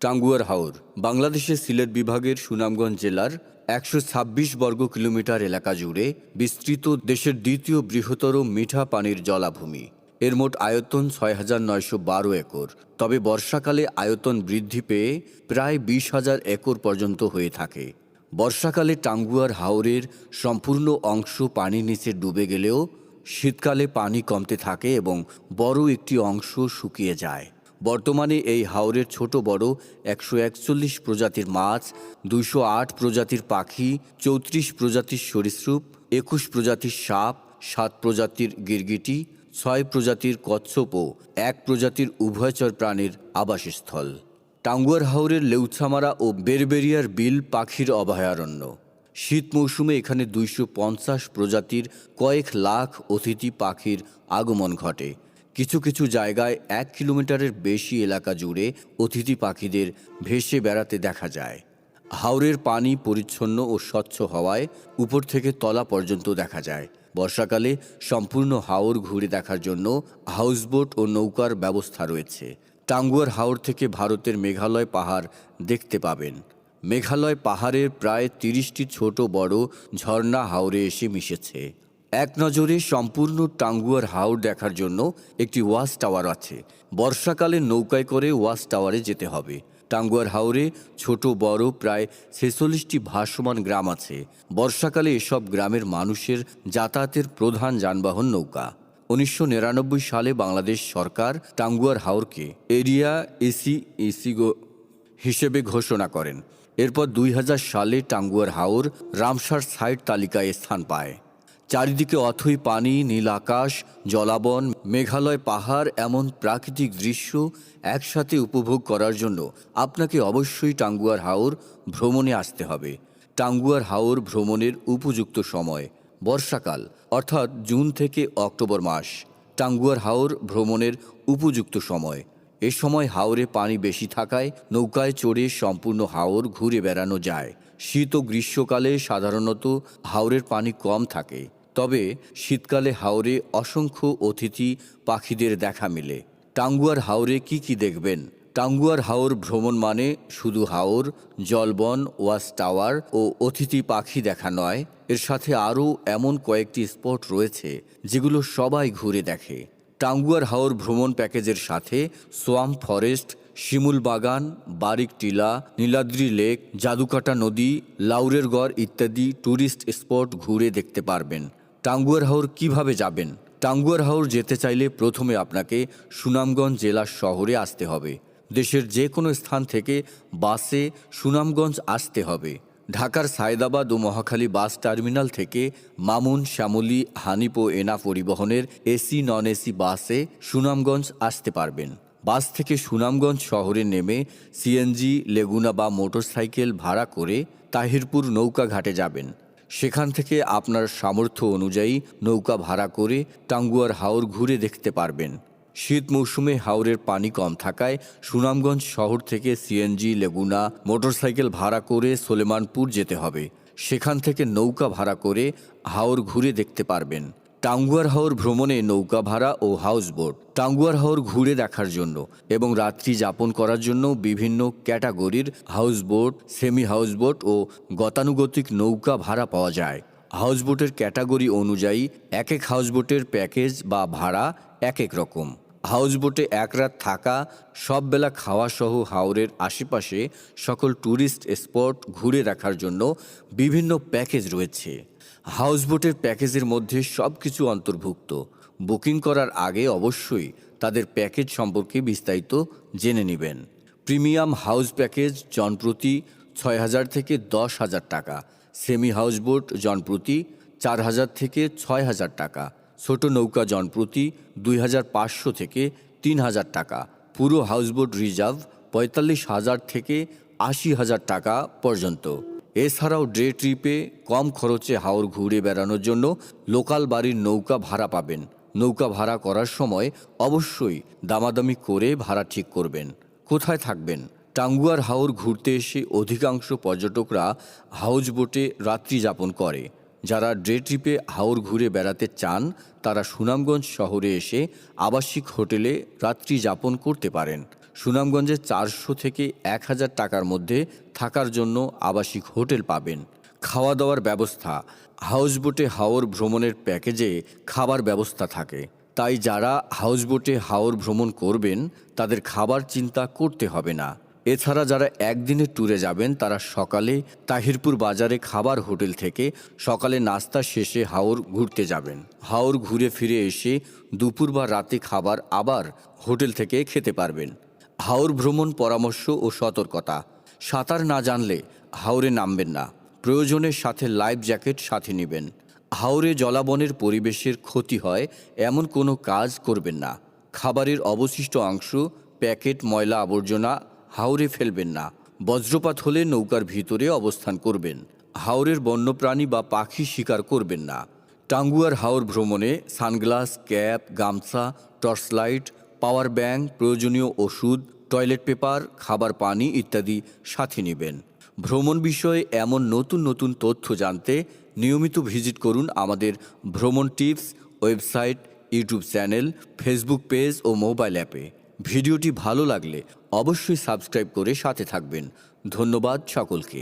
টাঙ্গুয়ার হাওর বাংলাদেশের সিলেট বিভাগের সুনামগঞ্জ জেলার ১২৬ বর্গ কিলোমিটার এলাকা জুড়ে বিস্তৃত দেশের দ্বিতীয় বৃহত্তর মিঠা পানির জলাভূমি। এর মোট আয়তন ৬,৯১২ একর। তবে বর্ষাকালে আয়তন বৃদ্ধি পেয়ে প্রায় ২০,০০০ একর পর্যন্ত হয়ে থাকে। বর্ষাকালে টাঙ্গুয়ার হাওরের সম্পূর্ণ অংশ পানির নিচে ডুবে গেলেও শীতকালে পানি কমতে থাকে এবং বড় একটি অংশ শুকিয়ে যায়। বর্তমানে এই হাওরের ছোট বড় ১৪১ প্রজাতির মাছ, ২০৮ প্রজাতির পাখি, ৩৪ প্রজাতির সরীসৃপ, ২১ প্রজাতির সাপ, ৭ প্রজাতির গিরগিটি, ৬ প্রজাতির কচ্ছপ ও ১ প্রজাতির উভয়চর প্রাণীর আবাসস্থল। টাঙ্গুয়ার হাওরের লেউছামারা ও বেরবেরিয়ার বিল পাখির অভয়ারণ্য। শীত মৌসুমে এখানে ২৫০ প্রজাতির কয়েক লাখ অতিথি পাখির আগমন ঘটে। কিছু কিছু জায়গায় ১ কিলোমিটারের বেশি এলাকা জুড়ে অতিথি পাখিদের ভেসে বেড়াতে দেখা যায়। হাওরের পানি পরিচ্ছন্ন ও স্বচ্ছ হওয়ায় উপর থেকে তলা পর্যন্ত দেখা যায়। বর্ষাকালে সম্পূর্ণ হাওর ঘুরে দেখার জন্য হাউসবোট ও নৌকার ব্যবস্থা রয়েছে। টাঙ্গুয়ার হাওর থেকে ভারতের মেঘালয় পাহাড় দেখতে পাবেন। মেঘালয় পাহাড়ের প্রায় ৩০টি ছোট বড় ঝর্ণা হাওরে এসে মিশেছে। এক নজরে সম্পূর্ণ টাঙ্গুয়ার হাওর দেখার জন্য একটি ওয়াচ টাওয়ার আছে। বর্ষাকালে নৌকায় করে ওয়াচ টাওয়ারে যেতে হবে। টাঙ্গুয়ার হাওরে ছোট বড় প্রায় ৪৬টি ভাসমান গ্রাম আছে। বর্ষাকালে এসব গ্রামের মানুষের যাতায়াতের প্রধান যানবাহন নৌকা। ১৯৯৯ সালে বাংলাদেশ সরকার টাঙ্গুয়ার হাওরকে এরিয়া এসি হিসেবে ঘোষণা করেন। এরপর ২০০০ সালে টাঙ্গুয়ার হাওর রামসার সাইট তালিকায় স্থান পায়। চারিদিকে অথই পানি, নীল আকাশ, জলাবন, মেঘালয় পাহাড়, এমন প্রাকৃতিক দৃশ্য একসাথে উপভোগ করার জন্য আপনাকে অবশ্যই টাঙ্গুয়ার হাওর ভ্রমণে আসতে হবে। টাঙ্গুয়ার হাওর ভ্রমণের উপযুক্ত সময় বর্ষাকাল, অর্থাৎ জুন থেকে অক্টোবর মাস। টাঙ্গুয়ার হাওর ভ্রমণের উপযুক্ত সময়। এ সময় হাওরে পানি বেশি থাকায় নৌকায় চড়ে সম্পূর্ণ হাওর ঘুরে বেড়ানো যায়। শীত ও গ্রীষ্মকালে সাধারণত হাওরের পানি কম থাকে, তবে শীতকালে হাওরে অসংখ্য অতিথি পাখিদের দেখা মেলে। টাঙ্গুয়ার হাওরে কি দেখবেন? টাঙ্গুয়ার হাওর ভ্রমণ মানে শুধু হাওর, জলবন, ওয়াচ টাওয়ার ও অতিথি পাখি দেখা নয়। এর সাথে আরও এমন কয়েকটি স্পট রয়েছে যেগুলো সবাই ঘুরে দেখে। টাঙ্গুয়ার হাওর ভ্রমণ প্যাকেজের সাথে সোয়াম্প ফরেস্ট, শিমুল বাগান, বারিক টিলা, নীলাদ্রি লেক, জাদুকাটা নদী, লাউরের গড় ইত্যাদি ট্যুরিস্ট স্পট ঘুরে দেখতে পারবেন। টাঙ্গুয়ার হাওর কিভাবে যাবেন? টাঙ্গুয়ার হাওর যেতে চাইলে প্রথমে আপনাকে সুনামগঞ্জ জেলা শহরে আসতে হবে। দেশের যে কোনো স্থান থেকে বাসে সুনামগঞ্জ আসতে হবে। ঢাকার সায়দাবাদ ও মহাখালী বাস টার্মিনাল থেকে মামুন, শ্যামলী, হানিফ ও এনা পরিবহনের এসি নন এসি বাসে সুনামগঞ্জ আসতে পারবেন। বাস থেকে সুনামগঞ্জ শহরে নেমে সিএনজি, লেগুনা বা মোটরসাইকেল ভাড়া করে তাহিরপুর নৌকা ঘাটে যাবেন। সেখান থেকে আপনার সামর্থ্য অনুযায়ী নৌকা ভাড়া করে টাঙ্গুয়ার হাওর ঘুরে দেখতে পারবেন। শীত মৌসুমে হাওরের পানি কম থাকায় সুনামগঞ্জ শহর থেকে সিএনজি, লেগুনা, মোটরসাইকেল ভাড়া করে সলেমানপুর যেতে হবে। সেখান থেকে নৌকা ভাড়া করে হাওর ঘুরে দেখতে পারবেন। টাঙ্গুয়ার হাওর ভ্রমণে নৌকা ভাড়া ও হাউসবোট। টাঙ্গুয়ার হাওর ঘুরে দেখার জন্য এবং রাত্রি যাপন করার জন্য বিভিন্ন ক্যাটাগরির হাউসবোট, সেমি হাউসবোট ও গতানুগতিক নৌকা ভাড়া পাওয়া যায়। হাউসবোটের ক্যাটাগরি অনুযায়ী এক এক হাউসবোটের প্যাকেজ বা ভাড়া এক এক রকম। হাউসবোটে এক রাত থাকা, সব বেলা খাওয়া সহ হাওরের আশেপাশে সকল ট্যুরিস্ট স্পট ঘুরে দেখার জন্য বিভিন্ন প্যাকেজ রয়েছে। হাউসবোটের প্যাকেজের মধ্যে সব কিছু অন্তর্ভুক্ত। বুকিং করার আগে অবশ্যই তাদের প্যাকেজ সম্পর্কে বিস্তারিত জেনে নেবেন। প্রিমিয়াম হাউস প্যাকেজ জনপ্রতি ৬,০০০ থেকে ১০,০০০ টাকা। সেমি হাউসবোট জনপ্রতি ৪,০০০ থেকে ৬,০০০ টাকা। ছোট নৌকা জনপ্রতি ২,৫০০ থেকে ৩,০০০ টাকা। পুরো হাউসবোট রিজার্ভ ৪৫,০০০ থেকে ৮০,০০০ টাকা পর্যন্ত। এছাড়াও ডে ট্রিপে কম খরচে হাওর ঘুরে বেড়ানোর জন্য লোকাল বাড়ির নৌকা ভাড়া পাবেন। নৌকা ভাড়া করার সময় অবশ্যই দামাদামি করে ভাড়া ঠিক করবেন। কোথায় থাকবেন? টাঙ্গুয়ার হাওর ঘুরতে এসে অধিকাংশ পর্যটকরা হাউসবোটে রাত্রি যাপন করে। যারা ডে ট্রিপে হাওর ঘুরে বেড়াতে চান তারা সুনামগঞ্জ শহরে এসে আবাসিক হোটেলে রাত্রি যাপন করতে পারেন। সুনামগঞ্জে 400 থেকে 1000 টাকার মধ্যে থাকার জন্য আবাসিক হোটেল পাবেন। খাওয়া দাওয়ার ব্যবস্থা, হাউসবোটে হাওর ভ্রমণের প্যাকেজে খাবার ব্যবস্থা থাকে, তাই যারা হাউসবোটে হাওর ভ্রমণ করবেন তাদের খাবার চিন্তা করতে হবে না। এছাড়া যারা একদিনের ট্যুরে যাবেন তারা সকালে তাহিরপুর বাজারে খাবার হোটেল থেকে সকালে নাস্তা শেষে হাওর ঘুরতে যাবেন। হাওর ঘুরে ফিরে এসে দুপুর বা রাতে খাবার আবার হোটেল থেকে খেতে পারবেন। হাওর ভ্রমণ পরামর্শ ও সতর্কতা: সাঁতার না জানলে হাওরে নামবেন না। প্রয়োজনের সাথে লাইফ জ্যাকেট সাথে নেবেন। হাওরে জলাবনের পরিবেশের ক্ষতি হয় এমন কোনো কাজ করবেন না। খাবারের অবশিষ্ট অংশ, প্যাকেট, ময়লা আবর্জনা হাওরে ফেলবেন না। বজ্রপাত হলে নৌকার ভিতরে অবস্থান করবেন। হাওরের বন্যপ্রাণী বা পাখি শিকার করবেন না। টাঙ্গুয়ার হাওর ভ্রমণে সানগ্লাস, ক্যাপ, গামছা, টর্চ লাইট, পাওয়ার ব্যাংক, প্রয়োজনীয় ওষুধ, টয়লেট পেপার, খাবার, পানি ইত্যাদি সাথে নেবেন। ভ্রমণ বিষয়ে এমন নতুন নতুন তথ্য জানতে নিয়মিত ভিজিট করুন আমাদের ভ্রমণ tips website, YouTube channel, Facebook page ও মোবাইল অ্যাপে। ভিডিওটি ভালো লাগলে অবশ্যই সাবস্ক্রাইব করে সাথে থাকবেন। ধন্যবাদ সকলকে।